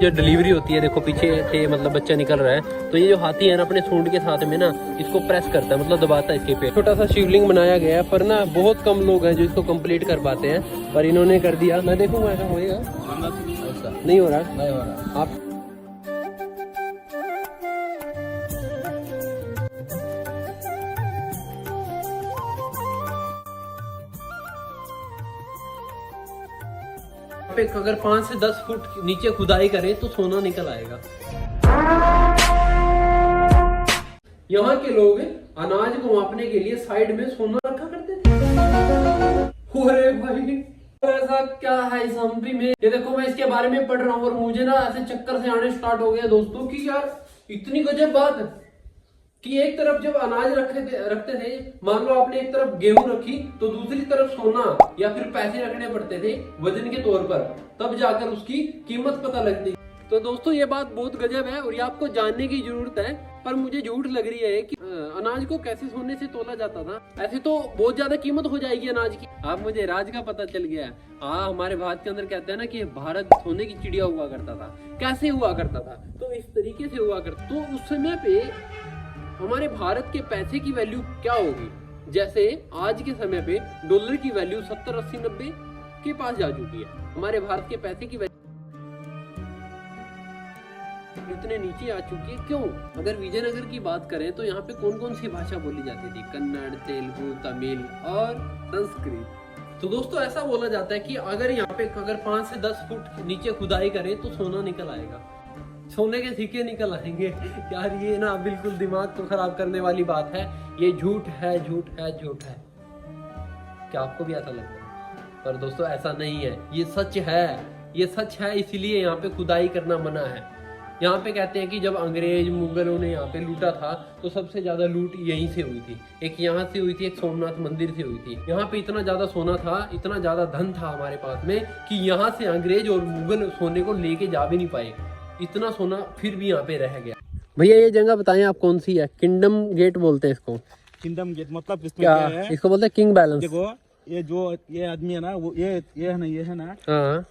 जो डिलीवरी होती है, देखो पीछे से मतलब बच्चा निकल रहा है, तो ये जो हाथी है ना अपने सूंड के साथ में ना इसको प्रेस करता है, मतलब दबाता है इसके पे। छोटा सा शिवलिंग बनाया गया है, पर ना बहुत कम लोग हैं जो इसको कंप्लीट कर पाते हैं, पर इन्होंने कर दिया। मैं देखूंगा ऐसा होएगा, ऐसा नहीं हो रहा। आप पे अगर 5 से 10 फुट नीचे खुदाई करें तो सोना निकल आएगा। यहाँ के लोग अनाज को मापने के लिए साइड में सोना रखा करते थे। अरे भाई ऐसा क्या है इस हम्पी में? ये देखो मैं इसके बारे में पढ़ रहा हूँ और मुझे ना ऐसे चक्कर से आने स्टार्ट हो गया दोस्तों कि यार इतनी गजब बात है कि एक तरफ जब अनाज रखते थे, मान लो आपने एक तरफ गेहूं रखी तो दूसरी तरफ सोना या फिर पैसे रखने पड़ते थे वजन के तौर पर, तब जाकर उसकी कीमत पता लगती। तो दोस्तों ये बात बहुत गजब है और ये आपको जानने की जरूरत है, पर मुझे झूठ लग रही है कि अनाज को कैसे सोने से तोला जाता था। ऐसे तो बहुत ज्यादा कीमत हो जाएगी अनाज की। अब मुझे राज का पता चल गया है। हाँ, हमारे भारत के अंदर कहते हैं ना कि भारत सोने की चिड़िया हुआ करता था। कैसे हुआ करता था? तो इस तरीके से हुआ करता। तो उस समय पे हमारे भारत के पैसे की वैल्यू क्या होगी? जैसे आज के समय पे डॉलर की वैल्यू 70, 80, 90 के पास जा चुकी है। हमारे भारत के पैसे की वैल्यू इतने नीचे आ चुकी है। क्यों? अगर विजयनगर की बात करें तो यहाँ पे कौन कौन सी भाषा बोली जाती थी? कन्नड़, तेलुगु, तमिल और संस्कृत। तो दोस्तों ऐसा बोला जाता है कि अगर यहाँ पे 5 से 10 फुट नीचे खुदाई करें तो सोना निकल आएगा। सोने के सिक्के निकल आएंगे। यार ये ना बिल्कुल दिमाग को खराब करने वाली बात है। ये झूठ है, झूठ है, झूठ है। क्या आपको भी ऐसा लगता है? पर दोस्तों ऐसा नहीं है, ये सच है। ये सच है, इसीलिए यहाँ पे खुदाई करना मना है। यहाँ पे कहते हैं कि जब अंग्रेज मुगलों ने यहाँ पे लूटा था तो सबसे ज्यादा लूट यहीं से हुई थी। एक यहाँ से हुई थी, एक सोमनाथ मंदिर से हुई थी। यहाँ पे इतना ज्यादा सोना था, इतना ज्यादा धन था हमारे पास में कि यहाँ से अंग्रेज और मुगल सोने को लेके जा भी नहीं पाए। इतना सोना फिर भी यहाँ पे रह गया। भैया ये जगह बताएं आप कौन सी है? किंगडम गेट बोलते हैं इसको। किंगडम गेट मतलब इसमें क्या है? इसको बोलते हैं किंग बैलेंस। देखो ये आदमी है ना, वो ये है ना, ये है ना, हाँ,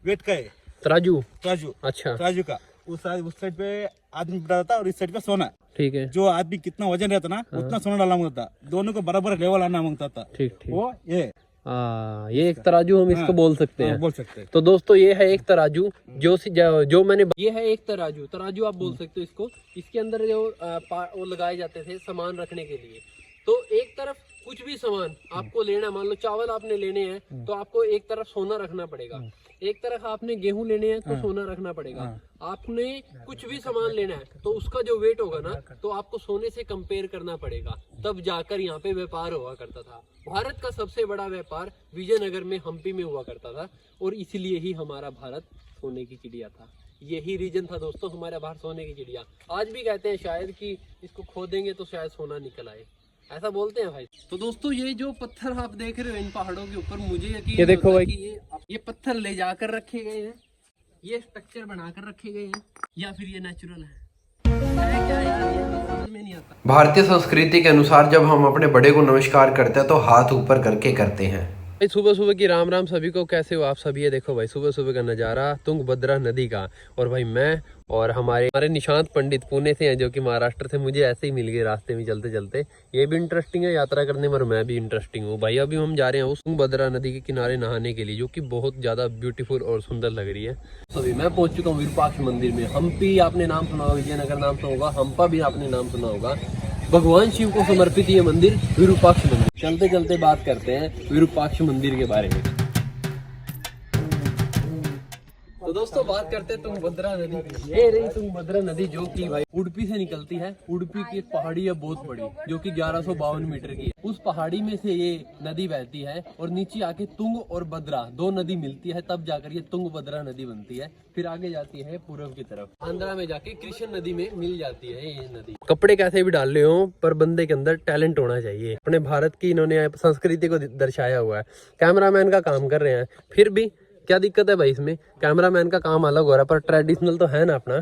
वेट का है, तराजू। तराजू। अच्छा, तराजू का उस साइड पे आदमी बैठा था और इस साइड पे सोना। ठीक है। जो आदमी कितना वजन रहता ना, उतना सोना डाला मांगता था। दोनों को बराबर लेवल आना मांगता था। ठीक ठीक। वो ये एक तराजू हम इसको बोल सकते हैं। बोल सकते हैं। तो दोस्तों ये है एक तराजू जो मैंने, ये है एक तराजू आप बोल सकते हो इसको। इसके अंदर जो वो लगाए जाते थे सामान रखने के लिए। तो एक तरफ कुछ भी सामान आपको लेना, मान लो चावल आपने लेने हैं तो आपको एक तरफ सोना रखना पड़ेगा, एक तरफ आपने गेहूं लेने हैं तो सोना रखना पड़ेगा। आपने कुछ भी सामान लेना है तो उसका जो वेट होगा ना, तो आपको सोने से कंपेयर करना पड़ेगा, तब जाकर यहाँ पे व्यापार हुआ करता था। भारत का सबसे बड़ा व्यापार विजयनगर में, हम्पी में हुआ करता था और इसलिए ही हमारा भारत सोने की चिड़िया था। यही रीजन था दोस्तों हमारा भारत सोने की चिड़िया। आज भी कहते हैं शायद कि इसको खोदेंगे तो शायद सोना निकल आए, ऐसा बोलते हैं भाई। तो दोस्तों ये जो पत्थर आप देख रहे हो इन पहाड़ों के ऊपर, मुझे यकीन ये देखो भाई कि ये पत्थर ले जाकर रखे गए हैं, ये स्ट्रक्चर बनाकर रखे गए हैं, या फिर ये नेचुरल है क्या यार, ये समझ में नहीं आता। भारतीय संस्कृति के अनुसार जब हम अपने बड़े को नमस्कार करते हैं तो हाथ ऊपर करके करते हैं। भाई सुबह सुबह की राम राम सभी को, कैसे हो आप सभी? ये देखो भाई सुबह सुबह का नज़ारा तुंगभद्रा नदी का, और भाई मैं और हमारे निशांत पंडित पुणे से हैं जो कि महाराष्ट्र से मुझे ऐसे ही मिल गए रास्ते में चलते चलते। ये भी इंटरेस्टिंग है यात्रा करने में और मैं भी इंटरेस्टिंग हूँ भाई। अभी हम जा रहे हैं उस तुंगभद्रा नदी के किनारे नहाने के लिए, जो कि बहुत ज़्यादा ब्यूटीफुल और सुंदर लग रही है। अभी मैं पहुंच चुका हूँ विरूपाक्ष मंदिर में। हम्पी आपने नाम सुना होगा, विजयनगर नाम सुना होगा, हम्पा भी आपने नाम सुना होगा। भगवान शिव को समर्पित ये मंदिर विरूपाक्ष मंदिर। चलते चलते बात करते हैं विरूपाक्ष मंदिर के बारे में। तो दोस्तों बात करते हैं तुंगभद्रा नदी की। ये रही तुंगभद्रा नदी जो कि भाई उडुपी से निकलती है। उडुपी की एक पहाड़ी है बहुत बड़ी, जो कि 1152 मीटर की है। उस पहाड़ी में से ये नदी बहती है और नीचे आके तुंग और भद्रा दो नदी मिलती है, तब जाकर ये तुंगभद्रा नदी बनती है। फिर आगे जाती है पूर्व की तरफ, आंध्रा में जाके कृष्ण नदी में मिल जाती है ये नदी। कपड़े कैसे भी डाल रहे हो, पर बंदे के अंदर टैलेंट होना चाहिए। अपने भारत की इन्होंने संस्कृति को दर्शाया हुआ है। कैमरामैन का काम कर रहे हैं, फिर भी क्या दिक्कत है भाई इसमें? कैमरामैन का काम अलग हो रहा है, पर ट्रेडिशनल तो है ना अपना।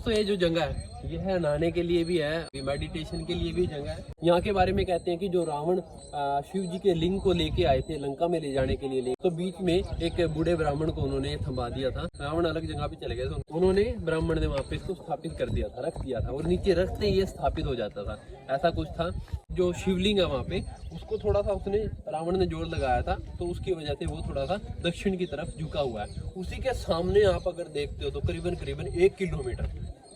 दोस्तों ये जो जगह है ये है नहाने के लिए भी है, मेडिटेशन के लिए भी जगह है। यहाँ के बारे में कहते हैं कि जो रावण शिव जी के लिंग को लेके आए थे लंका में ले जाने के लिए, तो बीच में एक बूढ़े ब्राह्मण को उन्होंने थमा दिया था। रावण अलग जगह पे चले गए थे, उन्होंने ब्राह्मण ने वहाँ पे इसको स्थापित कर दिया था, रख दिया था, और नीचे रखते ही ये स्थापित हो जाता था, ऐसा कुछ था। जो शिवलिंग है वहाँ पे उसको थोड़ा सा उसने रावण ने जोर लगाया था, तो उसकी वजह से वो थोड़ा सा दक्षिण की तरफ झुका हुआ है। उसी के सामने आप अगर देखते हो तो करीबन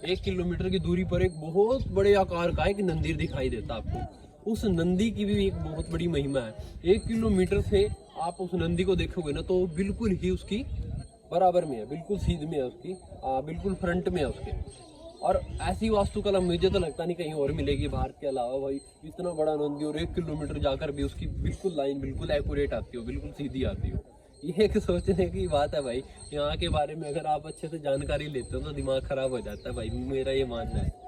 1 किलोमीटर की दूरी पर एक बहुत बड़े आकार का एक मंदिर दिखाई देता है आपको। उस नंदी की भी एक बहुत बड़ी महिमा है। 1 किलोमीटर से आप उस नंदी को देखोगे ना तो बिल्कुल ही उसकी बराबर में है, बिल्कुल सीध में है उसकी, बिल्कुल फ्रंट में है उसके। और ऐसी वास्तुकला मुझे तो लगता नहीं कहीं और मिलेगी भारत के अलावा भाई। इतना बड़ा नंदी और 1 किलोमीटर जाकर भी उसकी बिल्कुल लाइन बिल्कुल एक्यूरेट आती हो, बिल्कुल सीधी आती हो। ये एक सोचने की बात है भाई। यहाँ के बारे में अगर आप अच्छे से जानकारी लेते हो तो दिमाग खराब हो जाता है भाई, मेरा ये मानना है।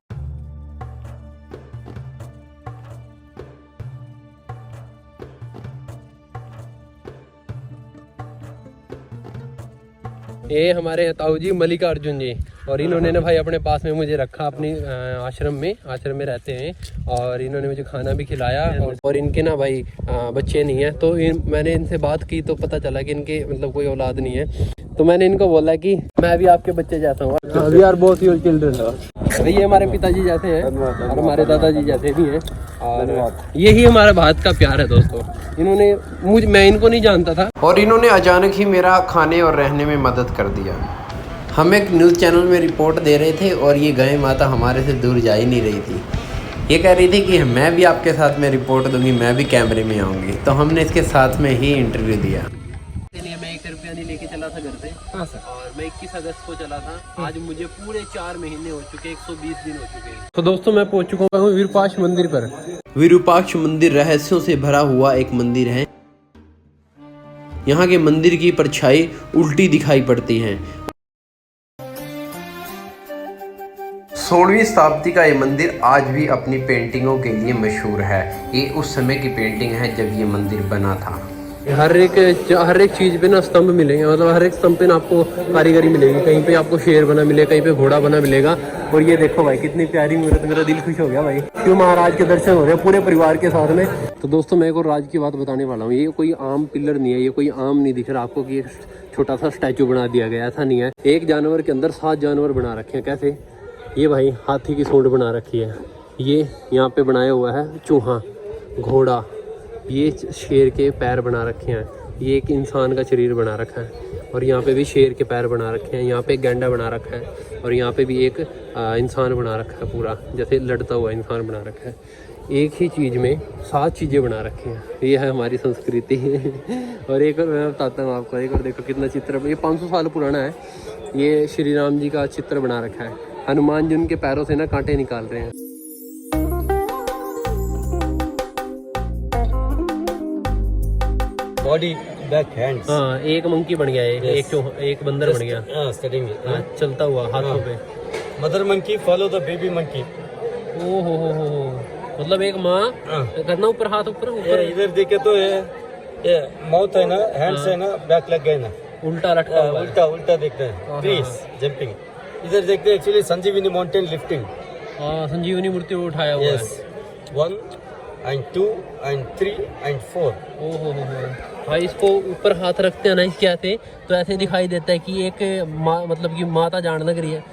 ये हमारे ताऊ जी मल्लिकार्जुन जी, और इन्होंने ना भाई अपने पास में मुझे रखा अपनी आश्रम में रहते हैं, और इन्होंने मुझे खाना भी खिलाया। और इनके ना भाई बच्चे नहीं है, तो मैंने इनसे बात की तो पता चला कि इनके मतलब कोई औलाद नहीं है। तो मैंने इनको बोला कि मैं भी आपके बच्चे जैसा हूँ, we are both your children. ये हमारे पिताजी जैसे हैं और हमारे दादाजी जैसे भी हैं, और यही हमारा भारत का प्यार है दोस्तों। मैं इनको नहीं जानता था, और इन्होंने अचानक ही मेरा खाने और रहने में मदद कर दिया। हम एक न्यूज़ चैनल में रिपोर्ट दे रहे थे और ये गाय माता हमारे से दूर जा ही नहीं रही थी। ये कह रही थी कि मैं भी आपके साथ में रिपोर्ट दूंगी, मैं भी कैमरे में आऊँगी। तो हमने इसके साथ में ही इंटरव्यू दिया। मैं 1 रुपया नहीं लेके चला था घर से। हाँ सर। और मैं 21 अगस्त को चला था। आज मुझे पूरे 4 महीने हो चुके, 120 दिन हो चुके हैं। तो दोस्तों मैं पहुंच चुका हूँ विरूपाक्ष मंदिर पर। विरूपाक्ष मंदिर रहस्यों से भरा हुआ एक मंदिर है। यहाँ के मंदिर की परछाई उल्टी दिखाई पड़ती है। 16वीं शताब्दी का ये मंदिर आज भी अपनी पेंटिंगों के लिए मशहूर है। ये उस समय की पेंटिंग है जब ये मंदिर बना था। हर एक चीज़ पे ना स्तंभ मिलेंगे, मतलब हर एक स्तंभ पे ना आपको कारीगरी मिलेगी। कहीं पे आपको शेर बना मिलेगा, कहीं पे घोड़ा बना मिलेगा। और ये देखो भाई कितनी प्यारी मूर्त, मेरा दिल खुश हो गया भाई। शिव महाराज के दर्शन हो रहे हैं पूरे परिवार के साथ में। तो दोस्तों मैं एक और राज की बात बताने वाला हूँ। ये कोई आम पिलर नहीं है, ये कोई आम नहीं दिख रहा आपको कि एक छोटा सा स्टैचू बना दिया गया, ऐसा नहीं है। एक जानवर के अंदर 7 जानवर बना रखे हैं। कैसे? ये भाई हाथी की सूंड बना रखी है, ये यहाँ पे बनाया हुआ है चूहा, घोड़ा, ये शेर के पैर बना रखे हैं, ये एक इंसान का शरीर बना रखा है, और यहाँ पे भी शेर के पैर बना रखे हैं, यहाँ पे एक गैंडा बना रखा है, और यहाँ पे भी एक इंसान बना रखा है, पूरा जैसे लड़ता हुआ इंसान बना रखा है। एक ही चीज़ में 7 चीज़ें बना रखी हैं। ये है हमारी संस्कृति। और एक और मैं बताता हूँ आपको, एक और देखो कितना चित्र, ये 500 साल पुराना है। ये श्री राम जी का चित्र बना रखा है। हनुमान जी उनके पैरों से ना कांटे निकाल रहे हैं। Body back hands. हाँ, एक मंकी बन गया है, एक बंदर बन गया। स्टार्टिंग चलता हुआ हाथों पे। Mother monkey follow the baby monkey. ओ हो, मतलब एक माँ करना ऊपर, हाथ ऊपर इधर देखे तो ये माउथ है ना, हैंड्स है ना, बैक लग गए ना, उल्टा लटका हुआ है। उल्टा देखते हैं। Trees jumping. इधर देखते हैं एक्चुअली संजीवनी माउंटेन लिफ्टिंग। हाँ, संजीवनी मूर्ति उठाया हुआ है। 1 and 2 and 3 and 4। ओ हो भाई, इसको ऊपर हाथ रखते हैं ना इसके आते, तो ऐसे दिखाई देता है कि एक मतलब कि माता जान लग रही है।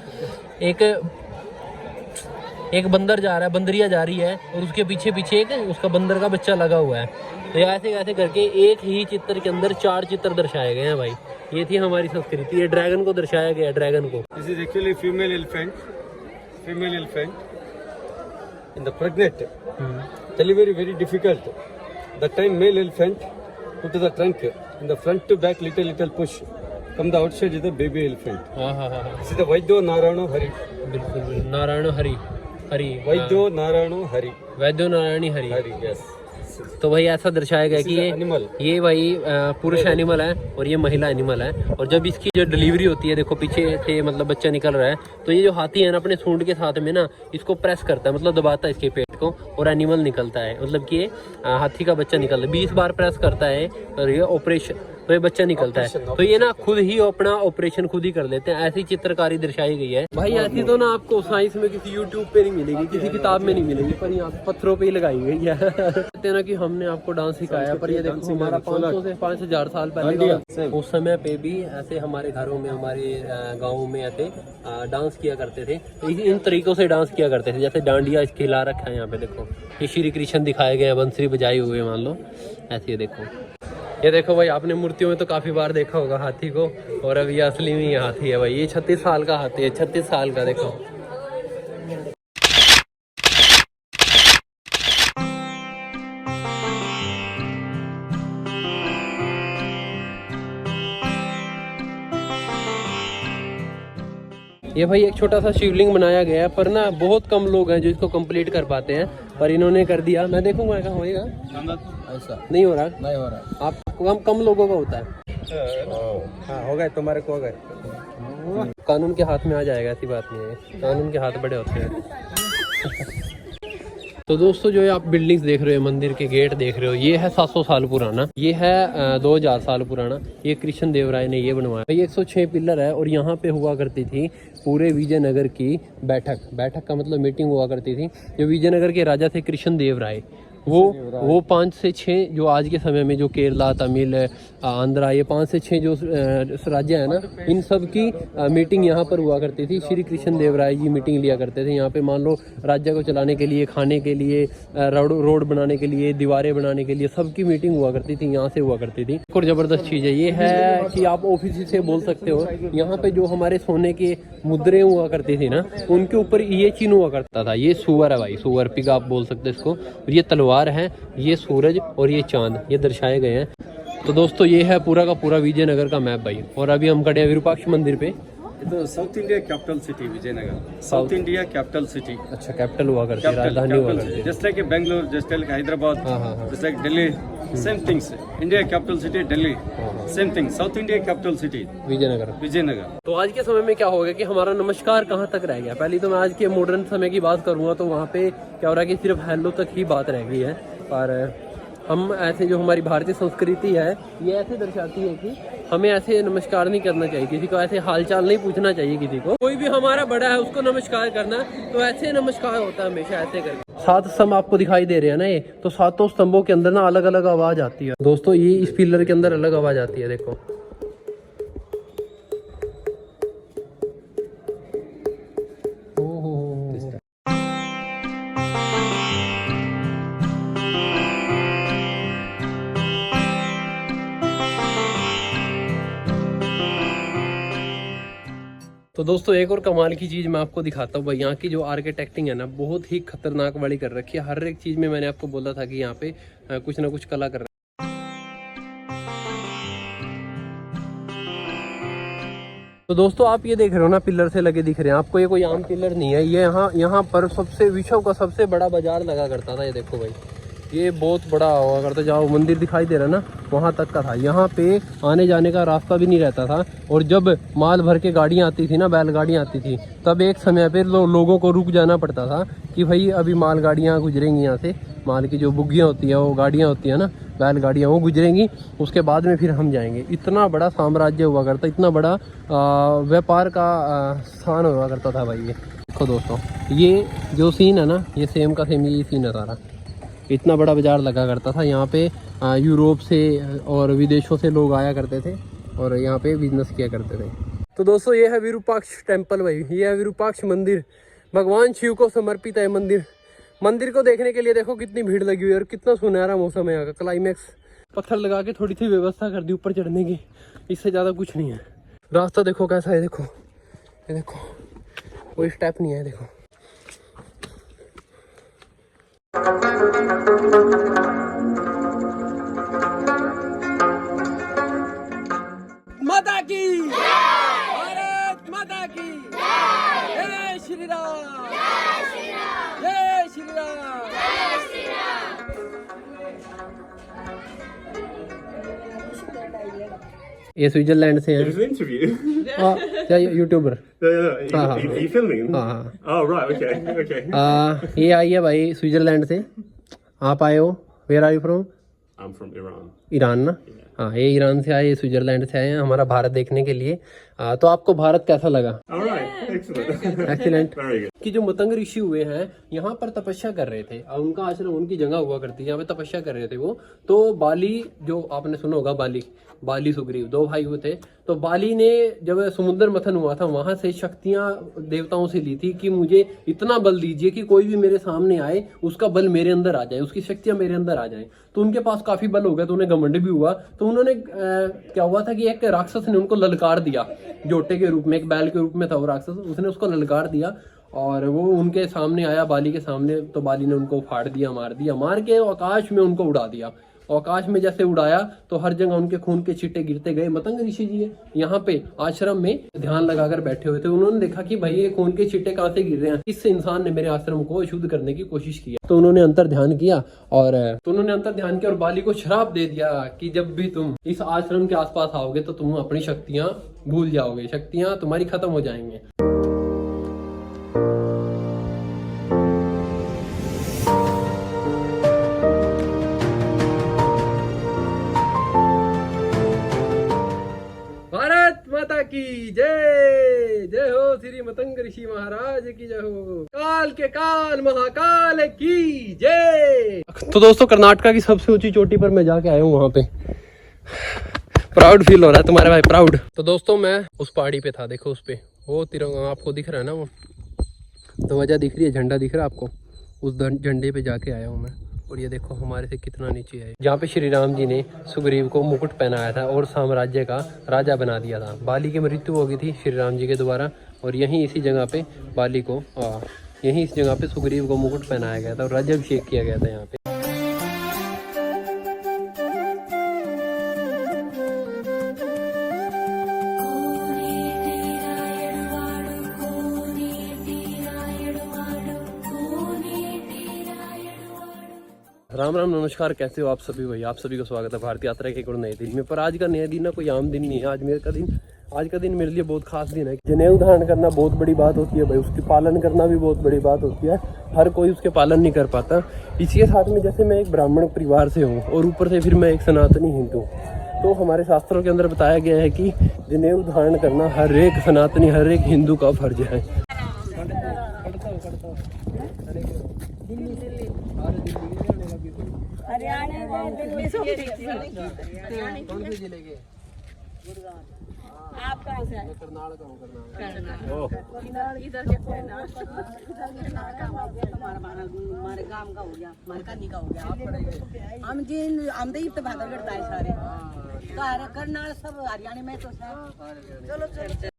एक बंदर जा रहा है, बंदरिया जा रही है, और उसके पीछे एक उसका बंदर का बच्चा लगा हुआ है। तो ऐसे करके एक ही चित्र के अंदर 4 चित्र दर्शाए गए हैं भाई। ये थी हमारी संस्कृति। ये ड्रैगन को दर्शाया गया है, ड्रैगन को। This is actually female elephant in the pregnant. Delivery very difficult. That time male elephant put the trunk in the front to back, little push. From the outside is the baby elephant. हाँ। This is the Vaidyo Narayano Hari. बिल्कुल, Narayan Hari. Vaidyo Narayano Hari. वैद्यो Narayani Hari. Yes. तो भाई ऐसा दर्शाया गया कि ये भाई पुरुष एनिमल है और ये महिला एनिमल है। और जब इसकी जो डिलीवरी होती है, देखो पीछे से मतलब बच्चा निकल रहा है, तो ये जो हाथी है ना अपने सूंड के साथ में ना इसको प्रेस करता है, मतलब दबाता है इसके पेट को, और एनिमल निकलता है, मतलब कि हाथी का बच्चा निकलता है। 20 बार प्रेस करता है और ये ऑपरेशन तो ये बच्चा निकलता है। तो ये ना खुद ही अपना ऑपरेशन खुद ही कर लेते हैं, ऐसी चित्रकारी दर्शाई गई है भाई। ऐसी तो ना आपको साइंस में किसी यूट्यूब पे नहीं मिलेगी, किसी किताब में नहीं मिलेगी, पर यहाँ पत्थरों पे ही लगाई गई है। कहते हैं ना कि हमने आपको डांस सिखाया, पर ये देखो हमारा 500 से 5000 साल पहले का उस समय पे भी ऐसे हमारे घरों में, हमारे गाँव में ऐसे डांस किया करते थे। इन तरीकों से डांस किया करते थे, जैसे डांडिया खिला रखा है यहाँ पे देखो, ये श्री कृष्ण दिखाए गए हैं बंसरी बजाई हुए मान लो ऐसे। ये देखो भाई, आपने मूर्तियों में तो काफी बार देखा होगा हाथी को, और अब ये असली में ये हाथी है भाई। ये 36 साल का हाथी है, 36 साल का देखो। ये भाई एक छोटा सा शिवलिंग बनाया गया है, पर ना बहुत कम लोग हैं जो इसको कंप्लीट कर पाते हैं, पर इन्होंने कर दिया। मैं देखूंगा क्या होएगा, ऐसा नहीं हो रहा। आप कम लोगों का होता है। हाँ हो गए, तुम्हारे को हो गए। कानून के हाथ में आ जाएगा, ऐसी बात नहीं है, कानून के हाथ बड़े होते हैं। तो दोस्तों जो ये आप बिल्डिंग्स देख रहे हो, मंदिर के गेट देख रहे हो, ये है 700 साल पुराना, ये है 2000 साल पुराना। ये कृष्ण देव राय ने ये बनवाया। ये 106 पिलर है, और यहाँ पे हुआ करती थी पूरे विजयनगर की बैठक का मतलब मीटिंग हुआ करती थी। जो विजयनगर के राजा थे कृष्ण देव राय, वो 5 से 6 जो आज के समय में जो केरला, तमिल, आंध्रा, ये 5 से 6 जो राज्य है ना, इन सब की मीटिंग यहाँ पर हुआ करती थी। श्री कृष्ण देव राय जी मीटिंग लिया करते थे यहाँ पे। मान लो राज्य को चलाने के लिए, खाने के लिए, रोड बनाने के लिए, दीवारें बनाने के लिए, सबकी मीटिंग हुआ करती थी, यहाँ से हुआ करती थी। और जबरदस्त चीज़ है ये है कि आप ऑफिस से बोल सकते हो, यहाँ पे जो हमारे सोने के मुद्रे हुआ करती थी ना, उनके ऊपर ये चिन्ह हुआ करता था। ये सुअर है भाई, सुअर पिग आप बोल सकते हो इसको। और ये तलवार है, ये सूरज और ये चांद, ये दर्शाए गए हैं। तो दोस्तों ये है पूरा का पूरा विजयनगर का मैप भाई। और अभी हम खड़े हैं विरूपाक्ष मंदिर पे। तो south India capital city Vijayanagar, south India capital city. अच्छा, कैपिटल हुआ करती है, राजधानी हुआ करती है। Just like Bangalore, just like Hyderabad, just like Delhi, same things. India capital city Delhi, same thing. South India capital city Vijayanagar. तो आज के समय में क्या हो गया कि हमारा नमस्कार कहाँ तक रह गया। पहले तो मैं आज के मॉडर्न समय की बात करूँगा तो वहाँ पे क्या हो रहा है कि सिर्फ हेलो तक ही बात रह गई है। पर हम ऐसे, जो हमारी भारतीय संस्कृति है ये ऐसे दर्शाती है कि हमें ऐसे नमस्कार नहीं करना चाहिए किसी को, ऐसे हालचाल नहीं पूछना चाहिए किसी को। कोई भी हमारा बड़ा है उसको नमस्कार करना, तो ऐसे नमस्कार होता है हमेशा, ऐसे करके। 7 स्तंभ आपको दिखाई दे रहे हैं ना, ये तो 7 स्तंभों के अंदर ना अलग अलग आवाज आती है दोस्तों। ये इस पिलर के अंदर अलग आवाज आती है, देखो। तो दोस्तों एक और कमाल की चीज़ मैं आपको दिखाता हूँ भाई। यहाँ की जो आर्किटेक्टिंग है ना, बहुत ही खतरनाक वाली कर रखी है। हर एक चीज़ में मैंने आपको बोला था कि यहाँ पे कुछ ना कुछ कला कर रखी है। तो दोस्तों आप ये देख रहे हो ना, पिलर से लगे दिख रहे हैं आपको, ये कोई आम पिलर नहीं है। ये यहाँ पर विश्व का सबसे बड़ा बाजार लगा करता था। ये देखो भाई, ये बहुत बड़ा हुआ करता, जहाँ मंदिर दिखाई दे रहा है ना, वहाँ तक का था। यहाँ पे आने जाने का रास्ता भी नहीं रहता था। और जब माल भर के गाड़ियाँ आती थी ना, बैलगाड़ियाँ आती थी, तब एक समय पे लोगों को रुक जाना पड़ता था कि भाई अभी मालगाड़ियाँ गुजरेंगी यहाँ से। माल की जो बुग्गियाँ होती हैं, वो गाड़ियाँ होती हैं ना, बैलगाड़ियाँ, वो गुजरेंगी, उसके बाद में फिर हम जाएंगे। इतना बड़ा साम्राज्य हुआ करता, इतना बड़ा व्यापार का स्थान हुआ करता था भाई। ये देखो दोस्तों, ये जो सीन है ना, ये सेम का सेम ये सीन है सारा। इतना बड़ा बाजार लगा करता था यहाँ पे। यूरोप से और विदेशों से लोग आया करते थे और यहाँ पे बिजनेस किया करते थे। तो दोस्तों ये है विरूपाक्ष टेम्पल भाई, ये है विरूपाक्ष मंदिर। भगवान शिव को समर्पित है मंदिर। मंदिर को देखने के लिए देखो कितनी भीड़ लगी हुई है और कितना सुनहरा मौसम है यहाँ का। क्लाइमेक्स पत्थर लगा के थोड़ी सी व्यवस्था कर दी ऊपर चढ़ने की, इससे ज़्यादा कुछ नहीं है। रास्ता देखो कैसा है, देखो ये देखो, कोई स्टेप नहीं है, देखो। माता की भारत माता की जय श्री राम, जय श्री राम। ये स्विट्जरलैंड से है। क्या यूट्यूबर? Are you filming? हाँ। Oh right, okay. ये आई है भाई स्विट्जरलैंड से। आप आए हो? Where are you from? I'm from Iran. Iran ना? हाँ, ये ईरान से आए, ये स्विट्जरलैंड से आए हैं हमारा भारत देखने के लिए। तो आपको भारत कैसा लगा? All right, excellent. Excellent. Very good. कि जो मतंग ऋषि हुए हैं यहाँ पर तपस्या कर रहे थे, और उनका आश्रम, उनकी जगह हुआ करती है, यहाँ पे तपस्या कर रहे थे वो। तो बाली, जो आपने सुना होगा, बाली सुग्रीव, दो भाई हुए थे। तो बाली ने जब समुद्र मंथन हुआ था, वहां से शक्तियां देवताओं से ली थी कि मुझे इतना बल दीजिए कि कोई भी मेरे सामने आए उसका बल मेरे अंदर आ जाए, उसकी शक्तियां मेरे अंदर आ जाए। तो उनके पास काफी बल हो गया, तो उन्हें घमंड भी हुआ। तो उन्होंने क्या हुआ था कि एक राक्षस ने उनको ललकार दिया, जोटे के रूप में, एक बैल के रूप में था वो राक्षस, उसने उसको ललकार दिया और वो उनके सामने आया, बाली के सामने। तो बाली ने उनको फाड़ दिया, मार के आकाश में उनको उड़ा दिया। आकाश में जैसे उड़ाया तो हर जगह उनके खून के छींटे गिरते गए। मतंग ऋषि जी यहाँ पे आश्रम में ध्यान लगाकर बैठे हुए थे। उन्होंने देखा कि भाई ये खून के छींटे कहाँ से गिर रहे हैं, इस इंसान ने मेरे आश्रम को अशुद्ध करने की कोशिश की। तो उन्होंने अंतर ध्यान किया और बाली को श्राप दे दिया कि जब भी तुम इस आश्रम के आसपास आओगे तो तुम अपनी शक्तियां भूल जाओगे, शक्तियां तुम्हारी खत्म हो जाएंगे। भारत माता की जय, जय हो श्री मतंग ऋषि महाराज की जय हो, काल के काल महाकाल की जय। तो दोस्तों, कर्नाटका की सबसे ऊंची चोटी पर मैं जाके आया हूँ, वहां पे प्राउड फील हो रहा है तुम्हारे भाई, प्राउड। तो दोस्तों, मैं उस पहाड़ी पे था, देखो उस पे वो तिरंगा आपको दिख रहा है ना, वो ध्वजा दिख रही है, झंडा दिख रहा है आपको, उस झंडे पे जाके आया हूँ मैं। और ये देखो हमारे से कितना नीचे है, जहाँ पे श्री राम जी ने सुग्रीव को मुकुट पहनाया था और साम्राज्य का राजा बना दिया था। बाली की मृत्यु हो गई थी श्री राम जी के द्वारा, और यहीं इसी जगह पे बाली को यहीं इस जगह पे सुग्रीव को मुकुट पहनाया गया था और राज्याभिषेक किया गया था यहाँ पे। राम राम, नमस्कार, कैसे हो आप सभी भाई? आप सभी को स्वागत है भारत यात्रा के एक और नए दिन में। पर आज का नया दिन ना कोई आम दिन नहीं है। आज का दिन मेरे लिए बहुत खास दिन है। जनेऊ धारण करना बहुत बड़ी बात होती है भाई, उसकी पालन करना भी बहुत बड़ी बात होती है। हर कोई उसके पालन नहीं कर पाता। इसी के साथ में जैसे मैं एक ब्राह्मण परिवार से हूँ और ऊपर से फिर मैं एक सनातनी हिंदू, तो हमारे शास्त्रों के अंदर बताया गया है कि जनेऊ धारण करना हर एक सनातनी, हर एक हिंदू का फर्ज है। कौन से जिले के? आप कहाँ से आए? करनाल का हूँ, इधर के कोई ना, हमारे गांव का हो गया, हमारे कन्नी का हो गया। हम जिन आमदई तो भागलगढ़ का है सारे, करनाल सब हरियाणा में तो सब। चलो चलो